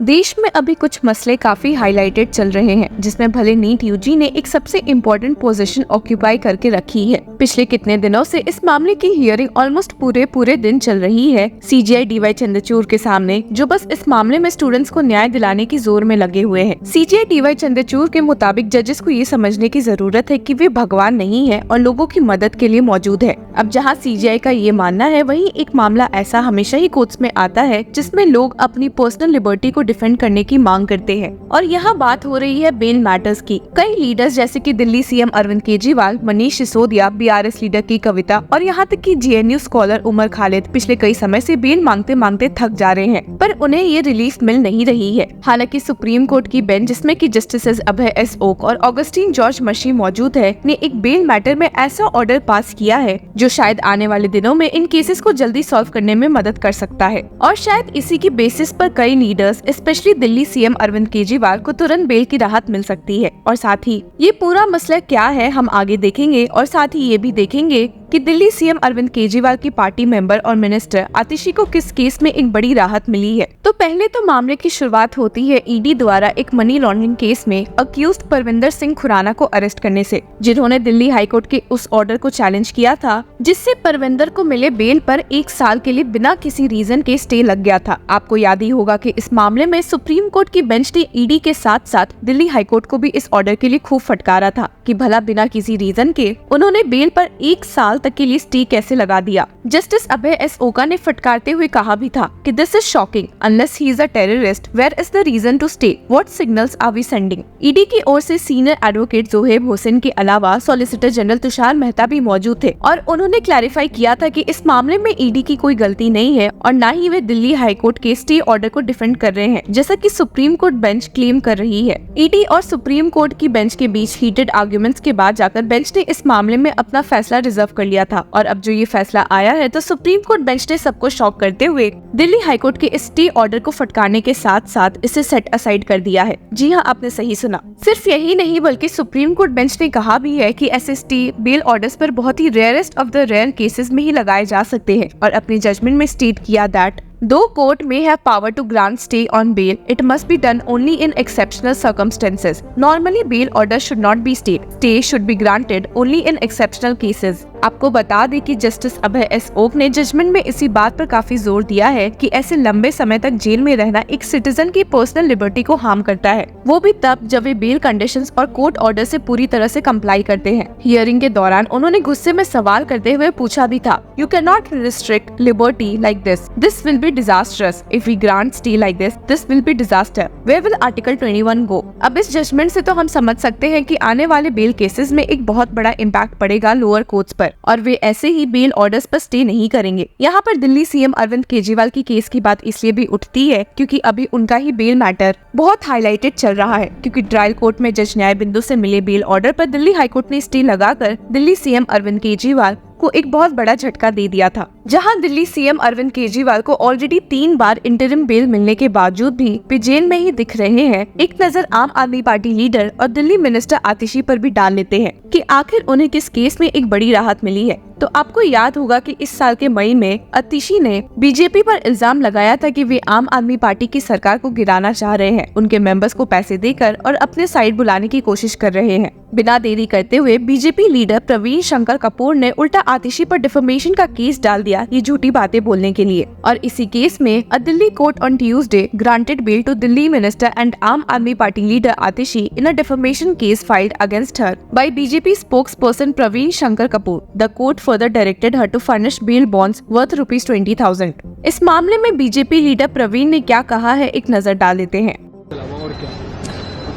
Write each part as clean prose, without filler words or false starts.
देश में अभी कुछ मसले काफी हाईलाइटेड चल रहे हैं, जिसमें भले नीट यूजी ने एक सबसे इम्पोर्टेंट पोजीशन ऑक्यूपाई करके रखी है। पिछले कितने दिनों से इस मामले की हियरिंग ऑलमोस्ट पूरे दिन चल रही है सीजीआई डीवाई चंद्रचूड़ के सामने, जो बस इस मामले में स्टूडेंट्स को न्याय दिलाने की जोर में लगे हुए हैं। सीजीआई डीवाई चंद्रचूड़ के मुताबिक जजेस को ये समझने की जरूरत है कि वे भगवान नहीं है और लोगों की मदद के लिए मौजूद है। अब जहाँ सीजीआई का ये मानना है, वहीं एक मामला ऐसा हमेशा ही कोर्ट्स में आता है जिसमें लोग अपनी पर्सनल लिबर्टी को डिफेंड करने की मांग करते हैं। और यहाँ बात हो रही है बेल मैटर्स की। कई लीडर्स जैसे कि Delhi CM Arvind Kejriwal, Manish Sisodia, BRS leader की कविता और यहाँ तक कि जेएनयू स्कॉलर उमर खालिद पिछले कई समय से बेल मांगते मांगते थक जा रहे हैं, पर उन्हें ये रिलीफ मिल नहीं रही है। हालांकि सुप्रीम कोर्ट की बेंच, जिसमें कि जस्टिसेस अभय एस ओक और ऑगस्टीन जॉर्ज मशी मौजूद है, ने एक बेल मैटर में ऐसा ऑर्डर पास किया है जो शायद आने वाले दिनों में इन केसेस को जल्दी सॉल्व करने में मदद कर सकता है। और शायद इसी की बेसिस पर कई leaders, especially Delhi CM Arvind Kejriwal को तुरंत बेल की राहत मिल सकती है। और साथ ही ये पूरा मसला क्या है हम आगे देखेंगे, और साथ ही ये भी देखेंगे कि दिल्ली सीएम अरविंद केजरीवाल की पार्टी मेंबर और मिनिस्टर आतिशी को किस केस में एक बड़ी राहत मिली है। तो पहले तो मामले की शुरुआत होती है ईडी द्वारा एक मनी लॉन्ड्रिंग केस में अक्यूज्ड परविंदर सिंह खुराना को अरेस्ट करने से, जिन्होंने दिल्ली हाईकोर्ट के उस ऑर्डर को चैलेंज किया था जिससे परविंदर को मिले बेल पर 1 साल के लिए बिना किसी रीजन के स्टे लग गया था। आपको याद ही होगा कि इस मामले में सुप्रीम कोर्ट की बेंच ने ईडी के साथ साथ दिल्ली हाईकोर्ट को भी इस ऑर्डर के लिए खूब फटकारा था कि भला बिना किसी रीजन के उन्होंने बेल पर 1 साल तक के लिए स्टे कैसे लगा दिया। जस्टिस अभय एस ओका ने फटकारते हुए कहा भी था कि this is shocking, unless he is a terrorist, where is the reason to stay, what signals are we sending. ED की ओर से सीनियर एडवोकेट जोहेब हुसैन के अलावा सॉलिसिटर जनरल तुषार मेहता भी मौजूद थे और उन्होंने क्लैरिफाई किया था कि इस मामले में ईडी की कोई गलती नहीं है और न ही वे दिल्ली हाईकोर्ट के स्टे ऑर्डर को डिफेंड कर रहे हैं, जैसा कि सुप्रीम कोर्ट बेंच क्लेम कर रही है। ईडी और सुप्रीम कोर्ट की बेंच के बीच हीटेड आर्ग्यूमेंट्स के बाद जाकर बेंच ने इस मामले में अपना फैसला रिजर्व कर लिया था। और अब जो ये फैसला आया है, तो सुप्रीम कोर्ट बेंच ने सबको शॉक करते हुए दिल्ली हाईकोर्ट के स्टे ऑर्डर को फटकारने के साथ साथ इसे सेट असाइड कर दिया है। जी हाँ, आपने सही सुना। सिर्फ यही नहीं बल्कि सुप्रीम कोर्ट बेंच ने कहा भी है कि ऐसे स्टे बेल ऑर्डर्स पर बहुत ही rarest of the rare cases में ही लगाए जा सकते हैं, और अपनी जजमेंट में स्टेट किया that Though court may have power to grant stay on bail, it must be done only in exceptional circumstances. Normally, bail orders should not be stayed. Stay should be granted only in exceptional cases. आपको बता दें कि justice अभय S okay ने judgement में इसी बात पर काफी जोर दिया है कि ऐसे लंबे समय तक जेल में रहना एक सिटीजन की पर्सनल लिबर्टी को हार्म करता है, वो भी तब जब वे बेल कंडीशंस और कोर्ट ऑर्डर से पूरी तरह से कंप्लाई करते हैं। हियरिंग के दौरान उन्होंने गुस्से में सवाल करते हुए पूछा भी था, you can not restrict liberty like this, this will be disastrous. If we grant stay like this will be disaster. Where will Article 21 go? अब इस जजमेंट से तो हम समझ सकते हैं कि आने वाले बेल केसेस में एक बहुत बड़ा इम्पैक्ट पड़ेगा लोअर कोर्ट्स पर, और वे ऐसे ही बेल ऑर्डर्स पर स्टे नहीं करेंगे। यहाँ पर दिल्ली सीएम अरविंद केजरीवाल की केस की बात इसलिए भी उठती है क्योंकि अभी उनका ही बेल मैटर बहुत हाईलाइटेड चल रहा है, क्योंकि ट्रायल कोर्ट में जज न्याय बिंदु से मिले बेल ऑर्डर पर दिल्ली हाईकोर्ट ने स्टे लगाकर दिल्ली सीएम अरविंद केजरीवाल को एक बहुत बड़ा झटका दे दिया था। जहां दिल्ली सीएम अरविंद केजरीवाल को ऑलरेडी 3 बार इंटरिम बेल मिलने के बावजूद भी वे जेल में ही दिख रहे हैं, एक नजर आम आदमी पार्टी लीडर और दिल्ली मिनिस्टर आतिशी पर भी डाल लेते हैं कि आखिर उन्हें किस केस में एक बड़ी राहत मिली है। तो आपको याद होगा कि इस साल के मई में आतिशी ने बीजेपी पर इल्जाम लगाया था कि वे आम आदमी पार्टी की सरकार को गिराना चाह रहे हैं, उनके मेंबर्स को पैसे देकर और अपने साइड बुलाने की कोशिश कर रहे हैं। बिना देरी करते हुए बीजेपी लीडर प्रवीण शंकर कपूर ने उल्टा आतिशी पर डिफेमेशन का केस डाल दिया, ये झूठी बातें बोलने के लिए। और इसी केस में a Delhi court on Tuesday granted bail to Delhi minister and Aam Aadmi Party leader Atishi in a defamation case filed against her by BJP spokesperson Praveen Shankar Kapoor. The court further directed her to furnish bail bonds worth ₹20,000. इस मामले में BJP leader Praveen ने क्या कहा है, एक नजर डाल देते हैं।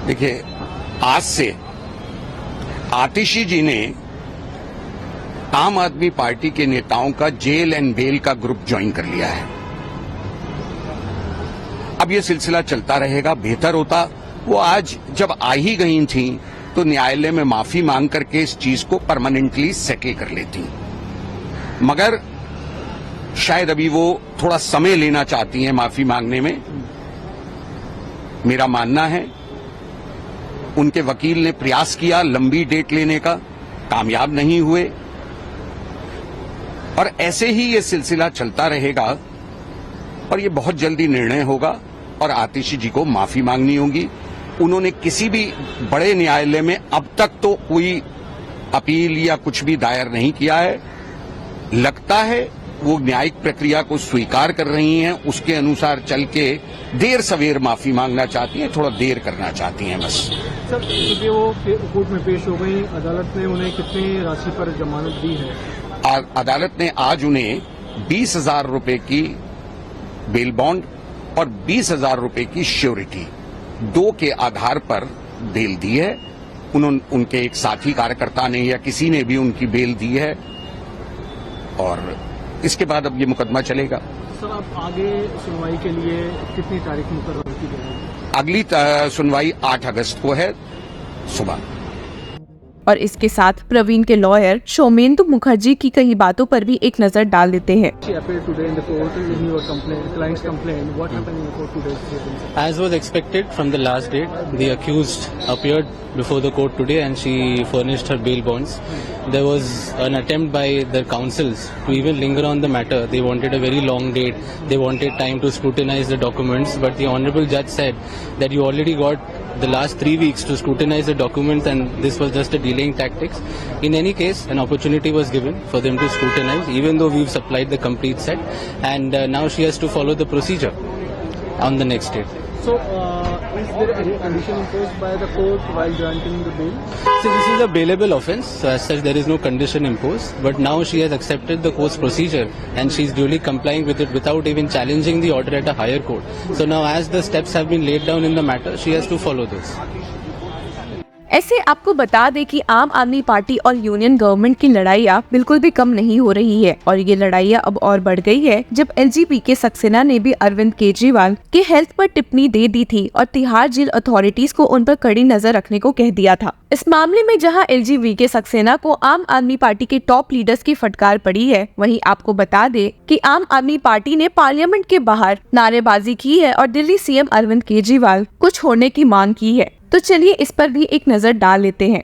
देखिए, आज से आतिशी जी ने आम आदमी पार्टी के नेताओं का जेल एंड बेल का ग्रुप ज्वाइन कर लिया है। अब ये सिलसिला चलता रहेगा। बेहतर होता वो आज जब आ ही गई थी तो न्यायालय में माफी मांग करके इस चीज को परमानेंटली सेटल कर लेती, मगर शायद अभी वो थोड़ा समय लेना चाहती हैं माफी मांगने में। मेरा मानना है उनके वकील ने प्रयास किया लंबी डेट लेने का, कामयाब नहीं हुए, और ऐसे ही ये सिलसिला चलता रहेगा और ये बहुत जल्दी निर्णय होगा। और आतिशी जी को माफी मांगनी होगी। उन्होंने किसी भी बड़े न्यायालय में अब तक तो कोई अपील या कुछ भी दायर नहीं किया है। लगता है वो न्यायिक प्रक्रिया को स्वीकार कर रही हैं, उसके अनुसार चल के देर सवेर माफी मांगना चाहती हैं, थोड़ा देर करना चाहती हैं बस। सर, क्योंकि वो कोर्ट में पेश हो गई, अदालत ने उन्हें कितनी राशि पर जमानत दी है? अदालत ने आज उन्हें 20,000 रुपए की बेल बॉन्ड और 20,000 रुपए की श्योरिटी 2 के आधार पर बेल दी है। उनके एक साथी कार्यकर्ता ने या किसी ने भी उनकी बेल दी है और इसके बाद अब ये मुकदमा चलेगा। सर, अब आगे सुनवाई के लिए कितनी तारीख मुकर्रर की गई है? अगली सुनवाई 8 अगस्त को है सुबह। और इसके साथ प्रवीण के लॉयर शोमेंदु मुखर्जी की कई बातों पर भी एक नजर डाल देते हैं। As was expected from the last date, the accused appeared before the court today and she furnished her bail bonds. There was an attempt by their counsels to even linger on the matter. They wanted a very long date. They wanted time to scrutinize the documents, but the honorable judge said that you already got the last 3 weeks to scrutinize the documents and this was just a delaying tactics. In any case, an opportunity was given for them to scrutinize, even though we've supplied the complete set, and now she has to follow the procedure on the next date. So, is there any condition imposed by the court while granting the bail? So this is a bailable offence, so as such there is no condition imposed, but now she has accepted the court's procedure and she is duly complying with it without even challenging the order at a higher court. So now as the steps have been laid down in the matter, she has to follow this. ऐसे आपको बता दें कि आम Aadmi party और union government की लड़ाइयाँ बिल्कुल भी कम नहीं हो रही है और ये लड़ाइयाँ अब और बढ़ गई है जब एलजीबीके सक्सेना ने भी अरविंद केजरीवाल के हेल्थ पर टिप्पणी दे दी थी और तिहाड़ जेल अथॉरिटीज को उन पर कड़ी नजर रखने को कह दिया था। इस मामले में जहां एलजीबीके सक्सेना को आम आदमी पार्टी के टॉप लीडर्स की फटकार पड़ी है, वहीं आपको बता दें कि आम आदमी पार्टी ने पार्लियामेंट के बाहर नारेबाजी की है और दिल्ली सीएम अरविंद केजरीवाल को छोड़ने की मांग की है। तो चलिए इस पर भी एक नजर डाल लेते हैं।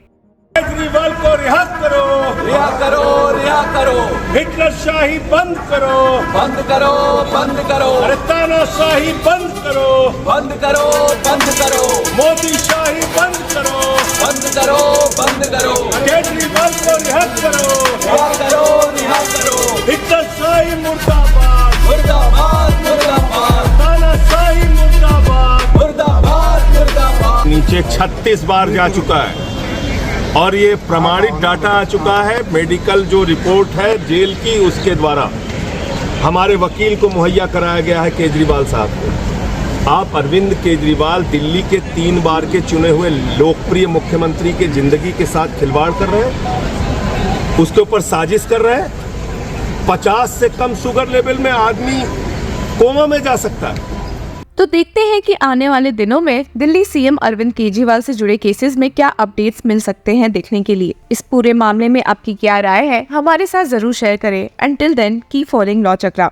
केजरीवाल को रिहा करो, रिहा करो, रिहा करो। हिटलर शाही बंद करो, बंद करो, बंद करो। अरे तानाशाही बंद करो, बंद करो, बंद करो। मोदी शाही बंद करो, बंद करो, बंद करो। केजरीवाल को रिहा करो, रिहा करो, रिहा करो। हिटलर शाही मुर्दाबाद, मुर्दाबाद, मुर्दाबाद। तानाशाही मुर्दाबाद, मुर्दाबाद, मुर्दाबाद। नीचे 36 बार जा चुका है और ये प्रमाणित डाटा आ चुका है। मेडिकल जो रिपोर्ट है जेल की, उसके द्वारा हमारे वकील को मुहैया कराया गया है केजरीवाल साहब को। आप अरविंद केजरीवाल दिल्ली के 3 बार के चुने हुए लोकप्रिय मुख्यमंत्री के जिंदगी के साथ खिलवाड़ कर रहे हैं, उसके ऊपर साजिश कर रहे हैं। 50 से कम शुगर लेवल में आदमी कोमा में जा सकता है। तो देखते हैं कि आने वाले दिनों में दिल्ली सीएम अरविंद केजरीवाल से जुड़े केसेस में क्या अपडेट्स मिल सकते हैं देखने के लिए। इस पूरे मामले में आपकी क्या राय है, हमारे साथ जरूर शेयर करें। Until then keep following law चक्रा।